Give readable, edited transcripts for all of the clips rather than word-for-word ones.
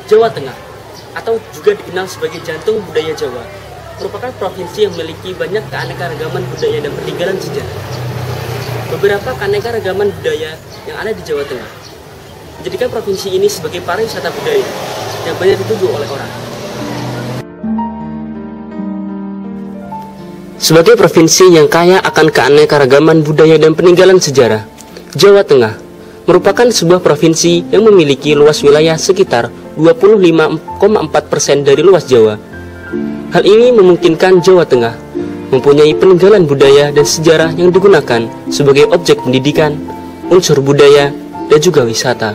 Jawa Tengah, atau juga dikenal sebagai jantung budaya Jawa, merupakan provinsi yang memiliki banyak keanekaragaman budaya dan peninggalan sejarah. Beberapa keanekaragaman budaya yang ada di Jawa Tengah menjadikan provinsi ini sebagai pariwisata budaya yang banyak dituju oleh orang. Sebagai provinsi yang kaya akan keanekaragaman budaya dan peninggalan sejarah, Jawa Tengah merupakan sebuah provinsi yang memiliki luas wilayah sekitar 25,4% dari luas Jawa. Hal ini memungkinkan Jawa Tengah mempunyai peninggalan budaya dan sejarah yang digunakan sebagai objek pendidikan, unsur budaya, dan juga wisata.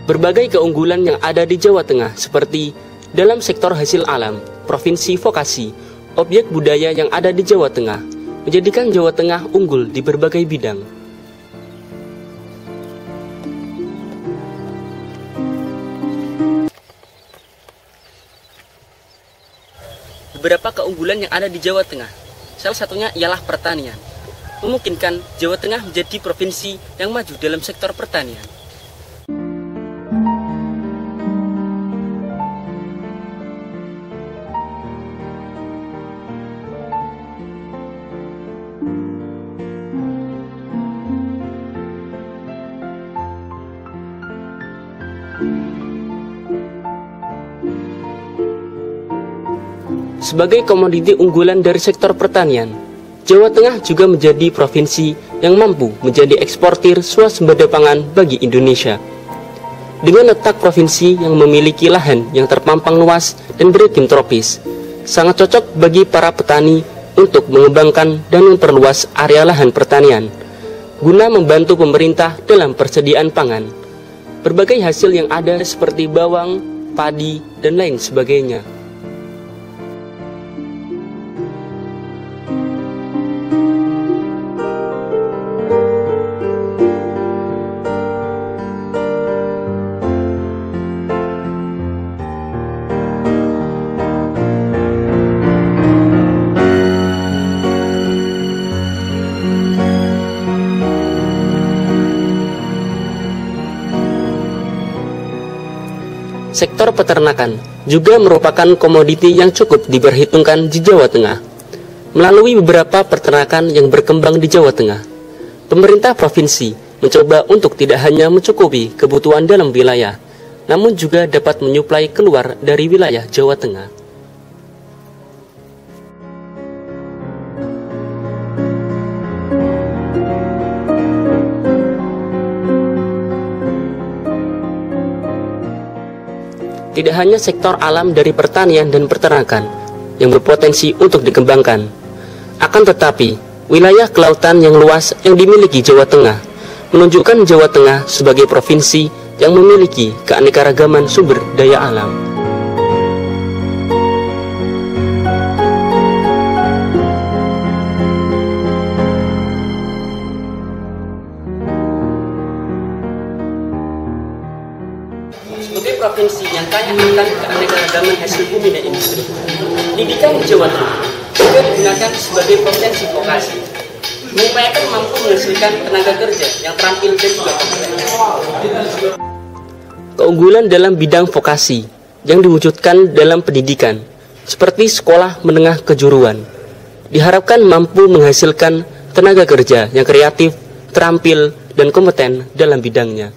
Berbagai keunggulan yang ada di Jawa Tengah seperti dalam sektor hasil alam, provinsi vokasi, objek budaya yang ada di Jawa Tengah menjadikan Jawa Tengah unggul di berbagai bidang. Beberapa keunggulan yang ada di Jawa Tengah, salah satunya ialah pertanian, memungkinkan Jawa Tengah menjadi provinsi yang maju dalam sektor pertanian. Sebagai komoditi unggulan dari sektor pertanian, Jawa Tengah juga menjadi provinsi yang mampu menjadi eksportir swasembada pangan bagi Indonesia. Dengan letak provinsi yang memiliki lahan yang terpampang luas dan beriklim tropis, sangat cocok bagi para petani untuk mengembangkan dan memperluas area lahan pertanian, guna membantu pemerintah dalam persediaan pangan. Berbagai hasil yang ada seperti bawang, padi, dan lain sebagainya. Sektor peternakan juga merupakan komoditi yang cukup diperhitungkan di Jawa Tengah. Melalui beberapa peternakan yang berkembang di Jawa Tengah, pemerintah provinsi mencoba untuk tidak hanya mencukupi kebutuhan dalam wilayah, namun juga dapat menyuplai keluar dari wilayah Jawa Tengah. Tidak hanya sektor alam dari pertanian dan peternakan yang berpotensi untuk dikembangkan, akan tetapi wilayah kelautan yang luas yang dimiliki Jawa Tengah menunjukkan Jawa Tengah sebagai provinsi yang memiliki keanekaragaman sumber daya alam. Sebagai provinsi yang kaya akan keanekaragaman hasil bumi dan industri, pendidikan di Jawa Tengah juga digunakan sebagai potensi vokasi, mengupayakan mampu menghasilkan tenaga kerja yang terampil dan juga kompeten. Keunggulan dalam bidang vokasi yang diwujudkan dalam pendidikan, seperti sekolah menengah kejuruan, diharapkan mampu menghasilkan tenaga kerja yang kreatif, terampil, dan kompeten dalam bidangnya.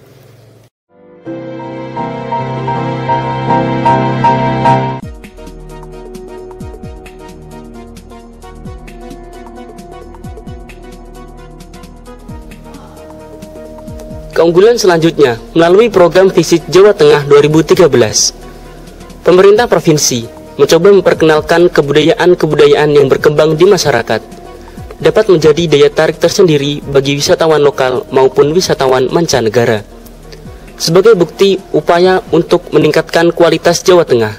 Keunggulan selanjutnya melalui program Visit Jawa Tengah 2013. Pemerintah provinsi mencoba memperkenalkan kebudayaan-kebudayaan yang berkembang di masyarakat, dapat menjadi daya tarik tersendiri bagi wisatawan lokal maupun wisatawan mancanegara. Sebagai bukti upaya untuk meningkatkan kualitas Jawa Tengah,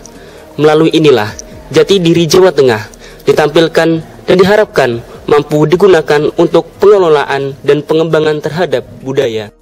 melalui inilah jati diri Jawa Tengah ditampilkan dan diharapkan mampu digunakan untuk pengelolaan dan pengembangan terhadap budaya.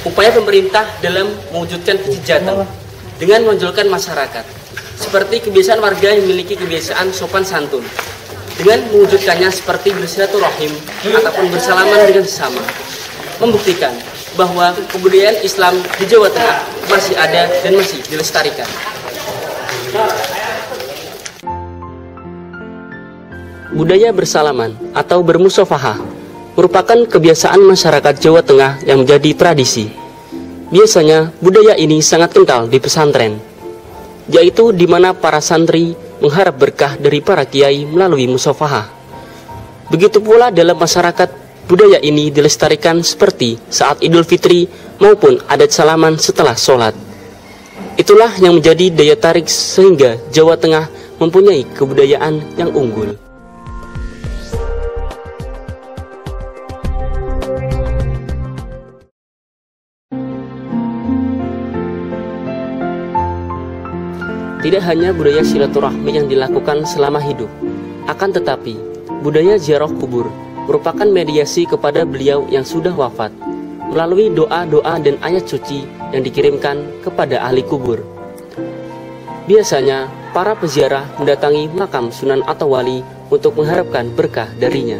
upaya pemerintah dalam mewujudkan visi Jateng dengan menonjolkan masyarakat, seperti kebiasaan warga yang memiliki kebiasaan sopan santun, dengan mewujudkannya seperti bersilaturahim ataupun bersalaman dengan sesama, membuktikan bahwa kebudayaan Islam di Jawa Tengah masih ada dan masih dilestarikan. Budaya bersalaman atau bermusafahah merupakan kebiasaan masyarakat Jawa Tengah yang menjadi tradisi. Biasanya budaya ini sangat kental di pesantren, yaitu di mana para santri mengharap berkah dari para kiai melalui musafahah. Begitu pula dalam masyarakat, budaya ini dilestarikan seperti saat Idul Fitri maupun adat salaman setelah sholat. Itulah yang menjadi daya tarik sehingga Jawa Tengah mempunyai kebudayaan yang unggul. Tidak hanya budaya silaturahmi yang dilakukan selama hidup, akan tetapi budaya ziarah kubur merupakan mediasi kepada beliau yang sudah wafat melalui doa-doa dan ayat suci yang dikirimkan kepada ahli kubur. Biasanya para peziarah mendatangi makam Sunan atau wali untuk mengharapkan berkah darinya.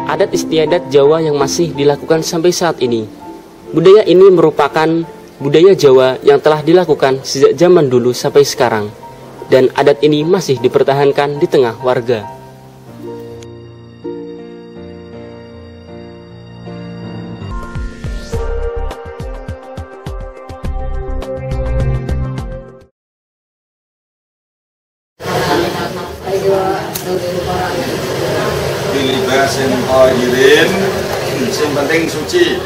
Adat istiadat Jawa yang masih dilakukan sampai saat ini. Budaya ini merupakan budaya Jawa yang telah dilakukan sejak zaman dulu sampai sekarang, dan adat ini masih dipertahankan di tengah warga. Dilibasin tohirin, sing penting suci.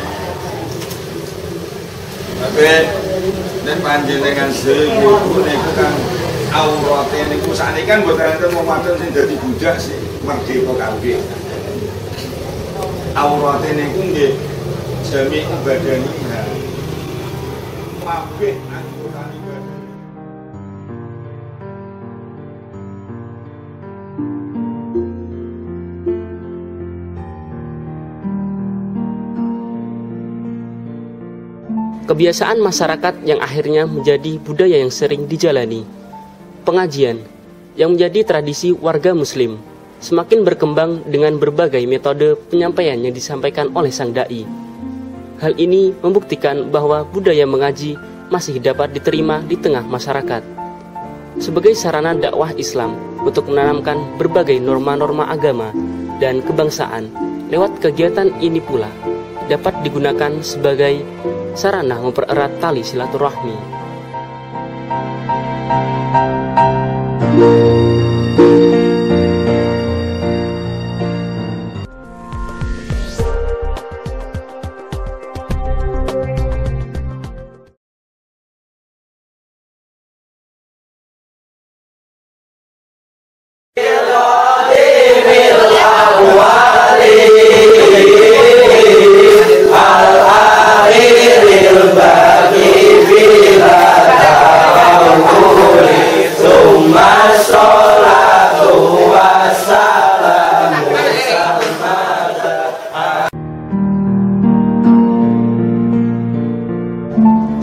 Tapi nek panjenengan sewu niku kan aurate niku sakniki kan mboten enten wong wadon sing dadi budak sih merdeka kabeh. Aurate niku nggih jami ibadahnya. Kabeh anggota ibadah. Kebiasaan masyarakat yang akhirnya menjadi budaya yang sering dijalani. Pengajian yang menjadi tradisi warga muslim semakin berkembang dengan berbagai metode penyampaian yang disampaikan oleh sang dai. Hal ini membuktikan bahwa budaya mengaji masih dapat diterima di tengah masyarakat sebagai sarana dakwah Islam untuk menanamkan berbagai norma-norma agama dan kebangsaan. Lewat kegiatan ini pula dapat digunakan sebagai sarana mempererat tali silaturahmi.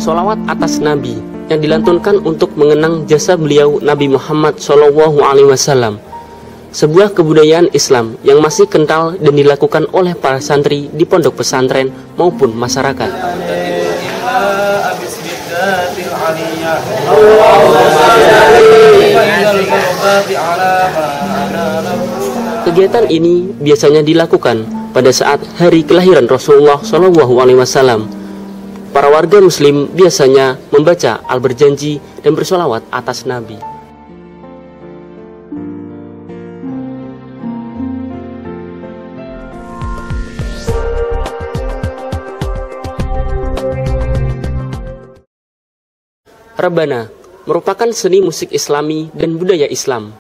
Sholawat atas Nabi yang dilantunkan untuk mengenang jasa beliau Nabi Muhammad SAW, sebuah kebudayaan Islam yang masih kental dan dilakukan oleh para santri di pondok pesantren maupun masyarakat. Kegiatan ini biasanya dilakukan pada saat hari kelahiran Rasulullah SAW. Para warga muslim biasanya membaca al-berjanji dan bersolawat atas Nabi. Rebana merupakan seni musik Islami dan budaya Islam.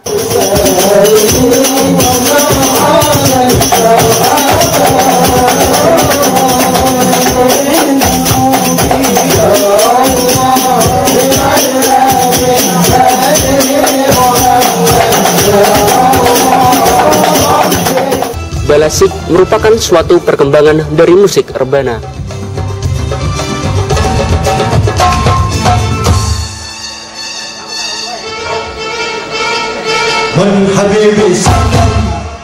Balasik merupakan suatu perkembangan dari musik rebana. من حبيبي سلم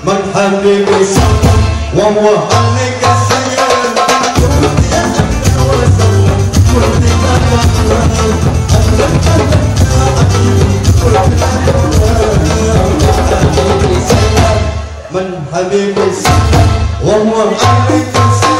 من حبيبي سلم وهو عليك سير من حبيبي سلم وهو عليك سير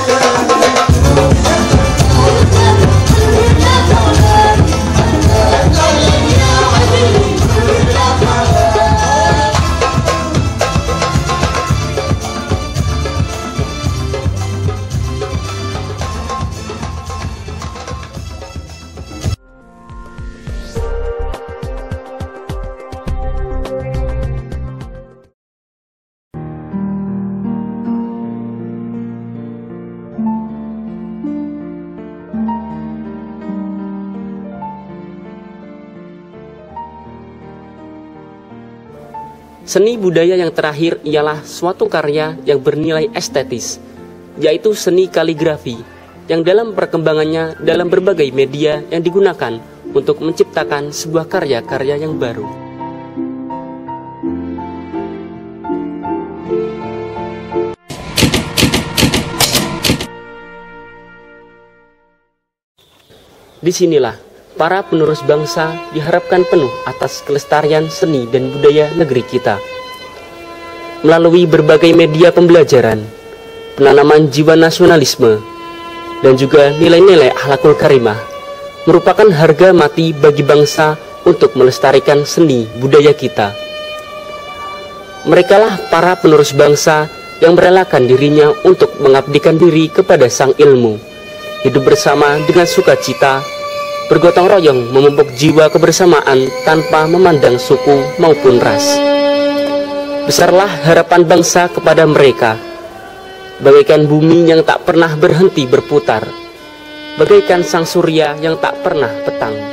Seni budaya yang terakhir ialah suatu karya yang bernilai estetis, yaitu seni kaligrafi, yang dalam perkembangannya dalam berbagai media yang digunakan untuk menciptakan sebuah karya-karya yang baru. Disinilah para penerus bangsa diharapkan penuh atas kelestarian seni dan budaya negeri kita. Melalui berbagai media pembelajaran, penanaman jiwa nasionalisme, dan juga nilai-nilai akhlakul karimah merupakan harga mati bagi bangsa untuk melestarikan seni budaya kita. Merekalah para penerus bangsa yang merelakan dirinya untuk mengabdikan diri kepada sang ilmu, hidup bersama dengan sukacita, bergotong royong memupuk jiwa kebersamaan tanpa memandang suku maupun ras. Besarlah harapan bangsa kepada mereka, bagaikan bumi yang tak pernah berhenti berputar, bagaikan sang surya yang tak pernah petang.